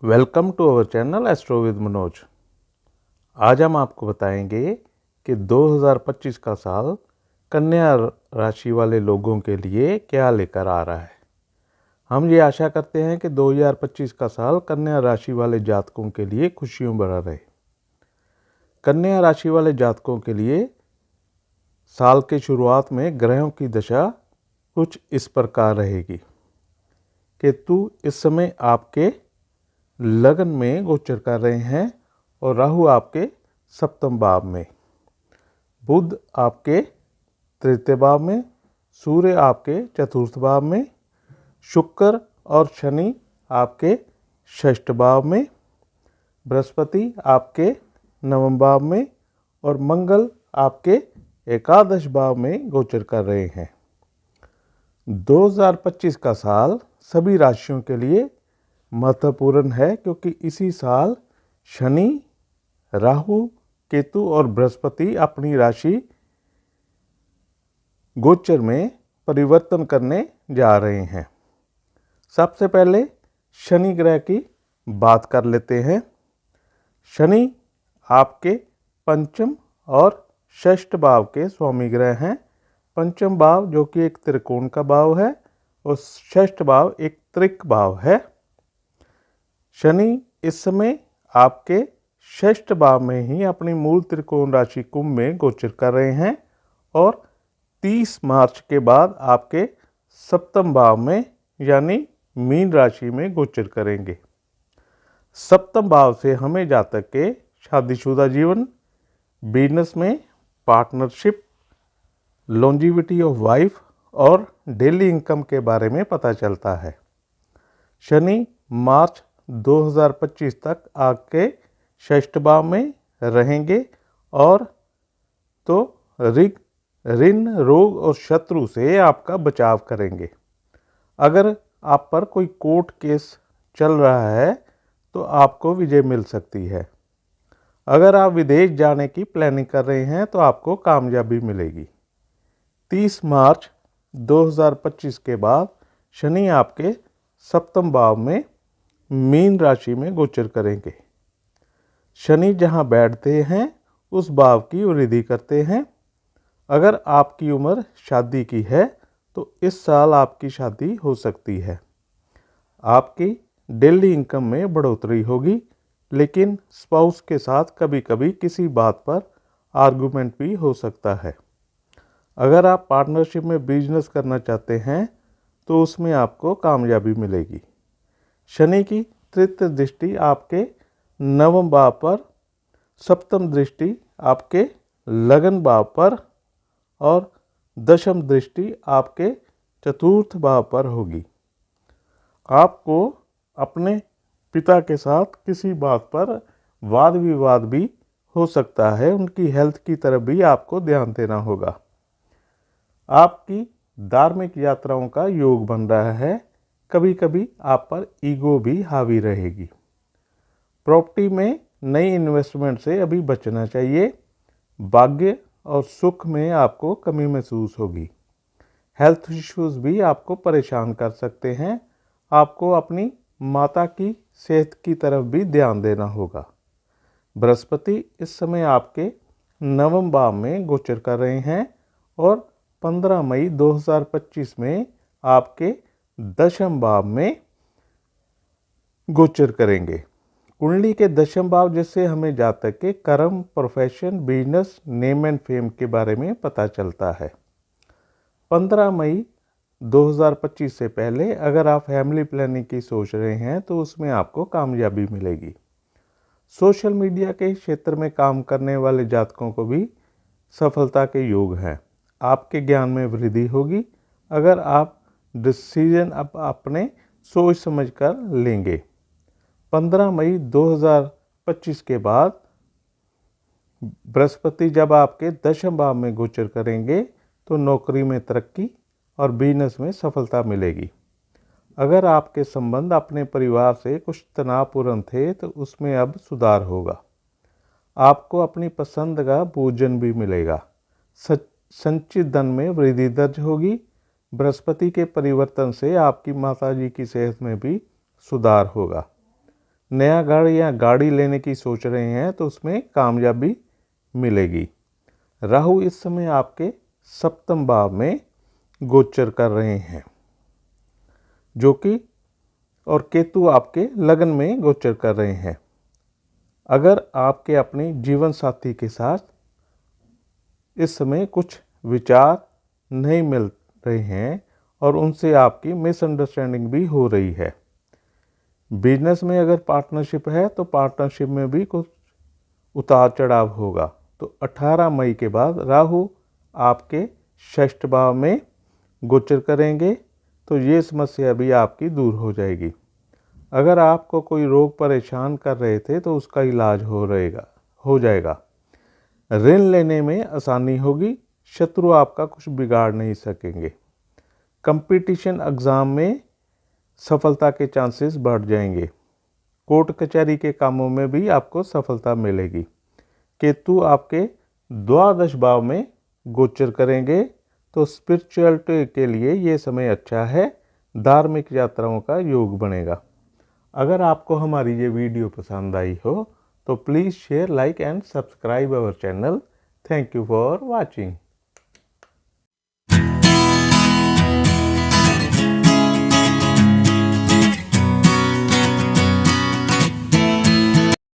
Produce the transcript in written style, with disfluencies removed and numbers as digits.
Welcome to our channel astro with Manoj. आज हम आपको बताएंगे कि 2025 का साल कन्या राशि वाले लोगों के लिए क्या लेकर आ रहा है। हम ये आशा करते हैं कि 2025 का साल कन्या राशि वाले जातकों के लिए खुशियों भरा रहे। कन्या राशि वाले जातकों के लिए साल के शुरुआत में ग्रहों की दशा कुछ इस प्रकार रहेगी। केतु इस समय आपके लगन में गोचर कर रहे हैं और राहु आपके सप्तम भाव में, बुध आपके तृतीय भाव में, सूर्य आपके चतुर्थ भाव में, शुक्र और शनि आपके षष्ठ भाव में, बृहस्पति आपके नवम भाव में और मंगल आपके एकादश भाव में गोचर कर रहे हैं। 2025 का साल सभी राशियों के लिए महत्वपूर्ण है क्योंकि इसी साल शनि, राहु, केतु और बृहस्पति अपनी राशि गोचर में परिवर्तन करने जा रहे हैं। सबसे पहले शनि ग्रह की बात कर लेते हैं। शनि आपके पंचम और षष्ठ भाव के स्वामी ग्रह हैं। पंचम भाव जो कि एक त्रिकोण का भाव है और षष्ठ भाव एक त्रिक भाव है। शनि इस समय आपके षष्ठ भाव में ही अपनी मूल त्रिकोण राशि कुंभ में गोचर कर रहे हैं और 30 मार्च के बाद आपके सप्तम भाव में यानी मीन राशि में गोचर करेंगे। सप्तम भाव से हमें जातक के शादीशुदा जीवन, बिजनेस में पार्टनरशिप, लॉन्जिविटी ऑफ वाइफ और डेली इनकम के बारे में पता चलता है। शनि मार्च 2025 तक आपके षष्ठ भाव में रहेंगे और तो ऋण, रोग और शत्रु से आपका बचाव करेंगे। अगर आप पर कोई कोर्ट केस चल रहा है तो आपको विजय मिल सकती है। अगर आप विदेश जाने की प्लानिंग कर रहे हैं तो आपको कामयाबी मिलेगी। 30 मार्च 2025 के बाद शनि आपके सप्तम भाव में मीन राशि में गोचर करेंगे। शनि जहां बैठते हैं उस भाव की वृद्धि करते हैं। अगर आपकी उम्र शादी की है तो इस साल आपकी शादी हो सकती है। आपकी डेली इनकम में बढ़ोतरी होगी, लेकिन स्पाउस के साथ कभी कभी किसी बात पर आर्गुमेंट भी हो सकता है। अगर आप पार्टनरशिप में बिजनेस करना चाहते हैं तो उसमें आपको कामयाबी मिलेगी। शनि की तृतीय दृष्टि आपके नवम भाव पर, सप्तम दृष्टि आपके लगन भाव पर और दशम दृष्टि आपके चतुर्थ भाव पर होगी। आपको अपने पिता के साथ किसी बात पर वाद विवाद भी हो सकता है। उनकी हेल्थ की तरफ भी आपको ध्यान देना होगा। आपकी धार्मिक यात्राओं का योग बन रहा है। कभी कभी आप पर ईगो भी हावी रहेगी। प्रॉपर्टी में नई इन्वेस्टमेंट से अभी बचना चाहिए। भाग्य और सुख में आपको कमी महसूस होगी। हेल्थ इश्यूज भी आपको परेशान कर सकते हैं। आपको अपनी माता की सेहत की तरफ भी ध्यान देना होगा। बृहस्पति इस समय आपके नवम भाव में गोचर कर रहे हैं और 15 मई 2025 में आपके दशम भाव में गोचर करेंगे। कुंडली के दशम भाव जिससे हमें जातक के कर्म, profession, business, name and fame के बारे में पता चलता है। 15 मई 2025 से पहले अगर आप फैमिली प्लानिंग की सोच रहे हैं तो उसमें आपको कामयाबी मिलेगी। सोशल मीडिया के क्षेत्र में काम करने वाले जातकों को भी सफलता के योग हैं। आपके ज्ञान में वृद्धि होगी। अगर आप डिसीजन अपने सोच समझ कर लेंगे। 15 मई 2025 के बाद बृहस्पति जब आपके दशम भाव में गोचर करेंगे तो नौकरी में तरक्की और बिजनेस में सफलता मिलेगी। अगर आपके संबंध अपने परिवार से कुछ तनावपूर्ण थे तो उसमें अब सुधार होगा। आपको अपनी पसंद का भोजन भी मिलेगा। संचित धन में वृद्धि दर्ज होगी। बृहस्पति के परिवर्तन से आपकी माताजी की सेहत में भी सुधार होगा। नया घर या गाड़ी लेने की सोच रहे हैं तो उसमें कामयाबी मिलेगी। राहु इस समय आपके सप्तम भाव में गोचर कर रहे हैं, जो कि और केतु आपके लगन में गोचर कर रहे हैं। अगर आपके अपने जीवन साथी के साथ इस समय कुछ विचार नहीं मिल रहे हैं और उनसे आपकी मिसअंडरस्टैंडिंग भी हो रही है। बिजनेस में अगर पार्टनरशिप है तो पार्टनरशिप में भी कुछ उतार चढ़ाव होगा। तो 18 मई के बाद राहु आपके षष्ठ भाव में गोचर करेंगे तो ये समस्या भी आपकी दूर हो जाएगी। अगर आपको कोई रोग परेशान कर रहे थे तो उसका इलाज हो जाएगा। ऋण लेने में आसानी होगी, शत्रु आपका कुछ बिगाड़ नहीं सकेंगे। कंपटीशन एग्ज़ाम में सफलता के चांसेस बढ़ जाएंगे। कोर्ट कचहरी के कामों में भी आपको सफलता मिलेगी। केतु आपके द्वादश भाव में गोचर करेंगे तो स्पिरिचुअलिटी के लिए ये समय अच्छा है। धार्मिक यात्राओं का योग बनेगा। अगर आपको हमारी ये वीडियो पसंद आई हो तो please share, like and subscribe our channel. Thank you for watching.